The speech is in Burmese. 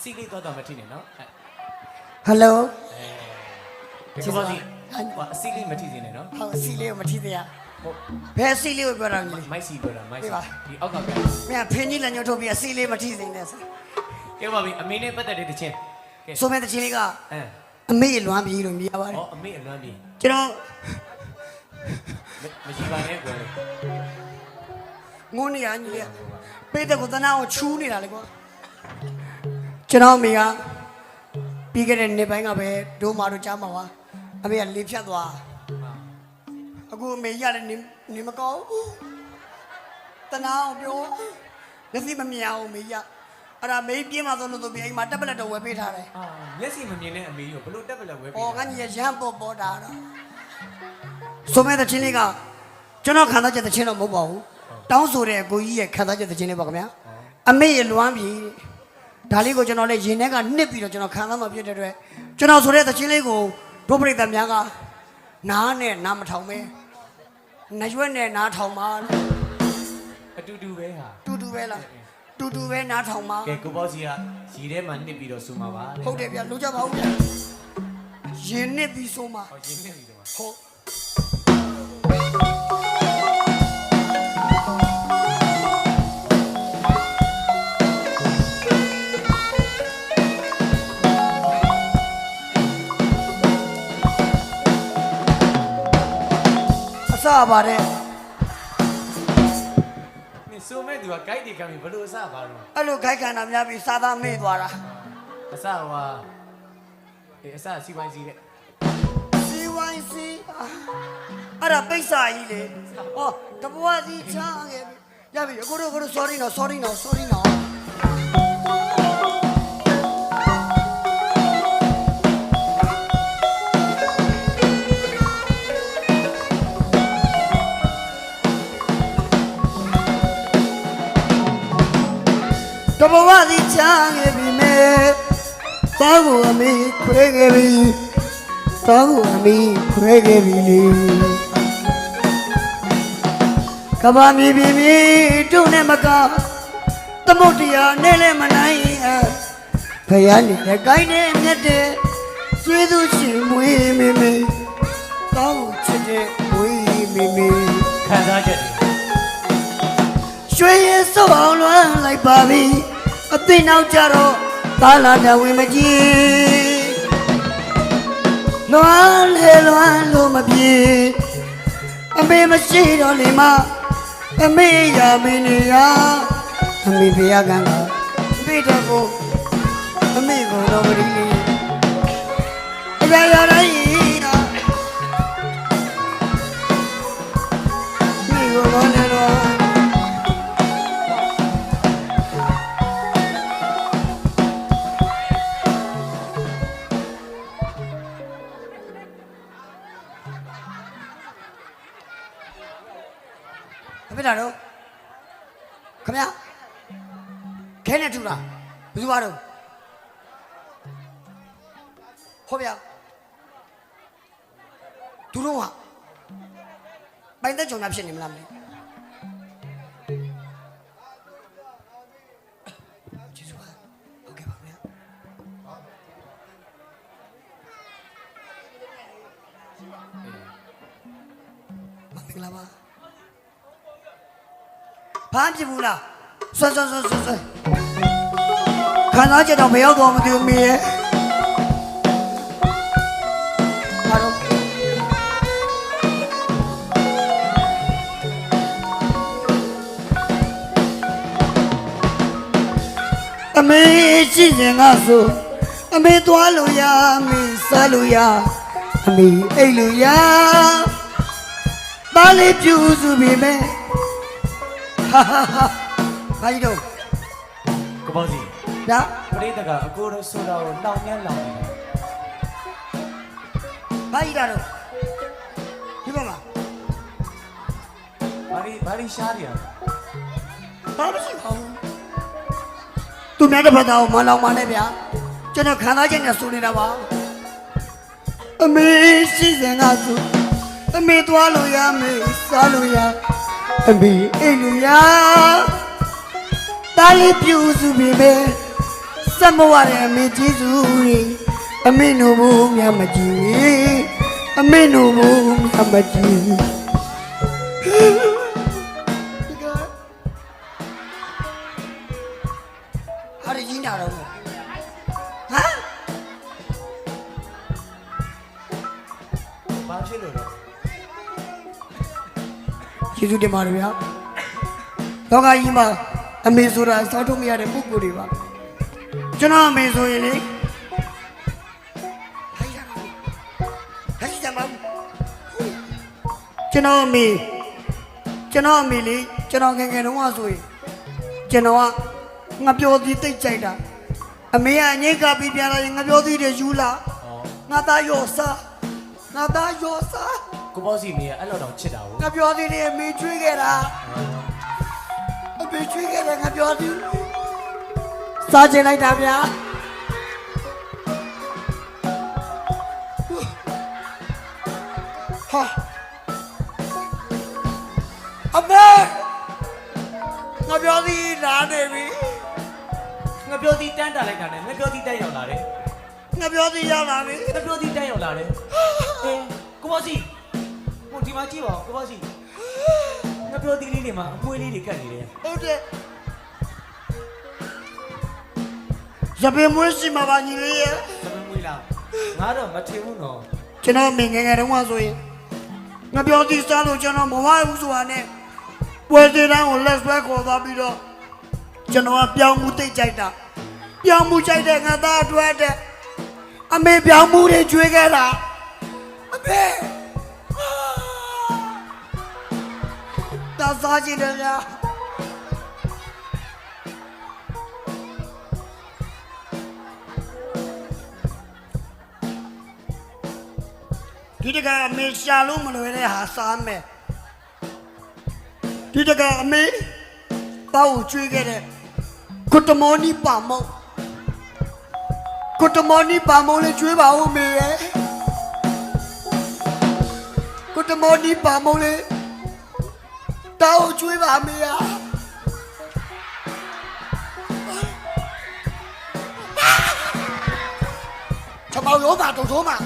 စီလေးတော့မထီနေနော်ဟယ်လိုဒီကောစီအစီလေးမထီနေနော် ဟုတ်အစီလေးကိုမထီသေးရဟုတ်ဘယ်အစီလေးကိုပြောတာလဲမိုက်စီပြောတာမိုက်စီဒီအောက်ကပြန်မင်းဖင်းကြီးလက်ညှိုးထုတ်ပြီးအစီလေးမထီသေးနဲ့ဆိုကဲပါပြီအမေနဲ့ပတ်သက်တဲ့တခြင်းကဲဆိုမဲ့တခြင်းလေးကအမေလွမ်းပြီလို့မြည်ရပါတယ်ဟောအမေအလွမ်းပြီကျွန်တော်မရှိပါနဲ့ကွယ်ငုံနေရညီလေးပေးတဲ့ကိုတနာကိုချူးနေတာလေကွာကျွန်တော်မိကပြီးခဲ့တဲ့နေ့ပိုင်းကပဲဒိုးမာတို့ကြားမှာပါအမေကလေဖြတ်သွားအခုအမေရတယ်နေမကောင်းတနာအောင်ပြောလက်စီမမြင်အောင်မေးရအဲ့ဒါမေးပြင်းမှဆုံးလို့ဆိုပြီးအိမ်မှာတက်ပလက်တော့ဝယ်ပေးထားတယ်လက်စီမမြင်တဲ့အမေကိုဘလို့တက်ပလက်ဝယ်ပေးဩငါကြီးရမ်းပေါ်တာတော့ဆိုမဲ့တဲ့ချင်းလေးကကျွန်တော်ခံစားချက်တဲ့ချင်းတော့မဟုတ်ပါဘူးတောင်းဆိုတဲ့ကိုကြီးရဲ့ခံစားချက်တဲ့ချင်းလေးပါခင်ဗျာအမေရလွမ်းပြီဒါလေးကိုကျွန်တော်လည်းရင်ထဲကနှစ်ပြီးတော့ကျွန်တော်ခံစားမှဖြစ်တဲ့အတွက်ကျွန်တော်ဆိုတဲ့တဲ့ချင်းလေးကိုဒုပရိသတ်များကနားနဲ့နားမထောင်ပဲနှရွက်နဲ့နားထောင်ပါအတူတူပဲဟာတူတူပဲလားတူတူပဲနားထောင်ပါကဲကိုပေါ့စီကရီထဲမှာနှစ်ပြီးတော့ဆူမှာပါဟုတ်တယ်ဗျာလို့ကြပါဦးဗျာရင်နှစ်ပြီးဆိုမှာဟုတ်ရင်နှစ်ပြီးဆိုမှာဟုတ်အစပါတယ်ဆိုမဲ့သူက guide တွေခံပြီးဘလို့အစပါတော့အဲ့လို guide ခံတာများပြီးစာသားမေ့သွားတာအစဟိုအစစီပိုင်းစီတဲ့စီဝိုင်းစီအဲ့ဒါပိတ်စာကြီးလေဟောတပွားစီချားခဲ့ပြီရပြီကိုတို့ sorry နော်တဘဝစီချားခဲ့ပြီမဲသားကိုအမေခွဲခဲ့ပြီသားကိုအမေခွဲခဲ့ပြီလေကဘာမီပြီမီတို့နဲ့မကသမုတ်တရားနဲ့လည်းမနိုင်ဖယားနေတဲ့ကိုင်းနဲ့မြတ်တဲ့ဆွေးသူရှင်မွေးမေမေသားကိုချစ်တဲ့မွေးမေမေခံစားချက်တွေရွှေရည်စုပ်အောင်လွမ်းလိုက်ပါပြီအသိနောက်ကြတော့သာလာတဝင်မကြည့်လွမ်းလို့မပြေအမေမရှိတော့လေမအမေရမင်းနေရအမေဖေရကံပြေတော့ကိုအမေကိုတော့မရီလေးအရာရာတိုင်းမိကိုတော့နေတော့ဘယ်လာတော့ခင်ဗျာခဲနဲ့ထူတာဘယ်သူပါတော့ဟောဗျာသူတို့ကပိုင်သက်ကြုံတာဖြစ်နေမလားမလဲကျေးဇူးပါဟုတ်ကဲ့ပါဗျာမင်္ဂလာပါဘာဖြစ်ဘူးလားဆွခံစားချက်တော့မရောက်တော့မသိဘူးမင်းရဲ့ဘာလို့အမေရှိရင်ငါဆိုအမေသွားလို့ရအမေစားလို့ရအမေအိတ်လို့ရပါလေးပြူစုပြီမဲ့ဘာကြီးတော့ကိုပေါ့စီဒါပရိသတ်ကအကိုတို့ဆိုတာကိုတောင်းမြန်းလောင်နေတာဘာကြီးတာတော့ဒီမှာဘာလို့ရှားနေရလဲဘာမရှိပါဘူးသူများတစ်ဖက်သားကိုမလောင်ပါနဲ့ဗျာကျွန်တော်ခံစားချက်နဲ့ဆိုနေတာပါအမေရှိစဉ်ကဆိုအမေသွားလို့ရအမေစားလို့ရအမေအိမ်လူရတာလေးပြူစုပြီပဲစ ဆက်မဝတဲ့အမေကျေးဇူးတွေအမေနို့ဘူးမြတ်မကြီးအမေနို့ဘူးမြတ်မကြီးဟာရင်းတာတော့ဟမ်ဘာဖြစ်လို့လဲ ကျေးဇူးတင်ပါတယ်ဗျာလောကကြီးမှာအမေဆိုတာစောက်ထုတ်မရတဲ့ပုဂ္ဂိုလ်တွေပါကျွန်တော်အမေဆိုရင်လေဟိုက်ကြပါဘူးကျွန်တော်အမေလေကျွန်တော်ငယ်ငယ်တုန်းကဆိုရင်ကျွန်တော်ကငါပြောသည်တိတ်ကြိုက်တာအမေကအငိတ်ကပြီးပြန်လာရင်ငါပြောသည်တွေယူလာငါသားရောစားငါသားရောစား ကိုပေါ့စီမင်းကအဲ့လောက်တော့ချစ်တာကို ငါပြောသည်တွေအမေကျွေးခဲ့တာအမေကျွေးခဲ့တယ်ငါပြောသည်စားချင်လိုက်တာဗျာဟာအမေငါပြောသည်လာနေပြီ ငါပြောသည်တန်းတာလိုက်တာနဲ့ငါပြောသည်တန်းရောက်လာတယ် ငါပြောသည်ရောက်လာပြီ ငါပြောသည်တန်းရောက်လာတယ်အေးကိုပေါ့စီဟိုဒီမှာကြည့်ပါဦးကိုပေါ့စီငါပြောသည်လေးတွေမှာအမွှေးလေးတွေကတ်နေတယ် ဟုတ်တယ်ရပင်မွေးစီမှာပါညီလေးရဲ့ သမမွေးလားငါတော့မထင်ဘူးနော် ကျွန်တော်မိငယ်ငယ်တုန်းကဆိုရင်ငါပြောသည်စားလို့ကျွန်တော်မဝိုင်းဘူးဆိုတာနဲ့ပွဲသေးတန်းကိုလက်ဆွဲခေါ်သွားပြီးတော့ကျွန်တော်ကပြောင်းမှုတိတ်ကြိုက်တာပြောင်းမှုကြိုက်တဲ့ငါသားအတွက်တဲ့အမေပြောင်းမှုတွေကျွေးခဲ့တာအမေသာစားကြည့်တယ်ဗျာဒီတကအမေရှာလို့မလွယ်တဲ့ဟာစားမယ်ဒီတကအမေတောက်ကျွေးခဲ့တဲ့ကုတမောနီပါမောကုတမောနီပါမောလေးကျွေးပါဦးမေရဲ့ကုတမောနီပါမောလေးတောက်ကျွေးပါမေယာချမောရောတာတို့သောမှာ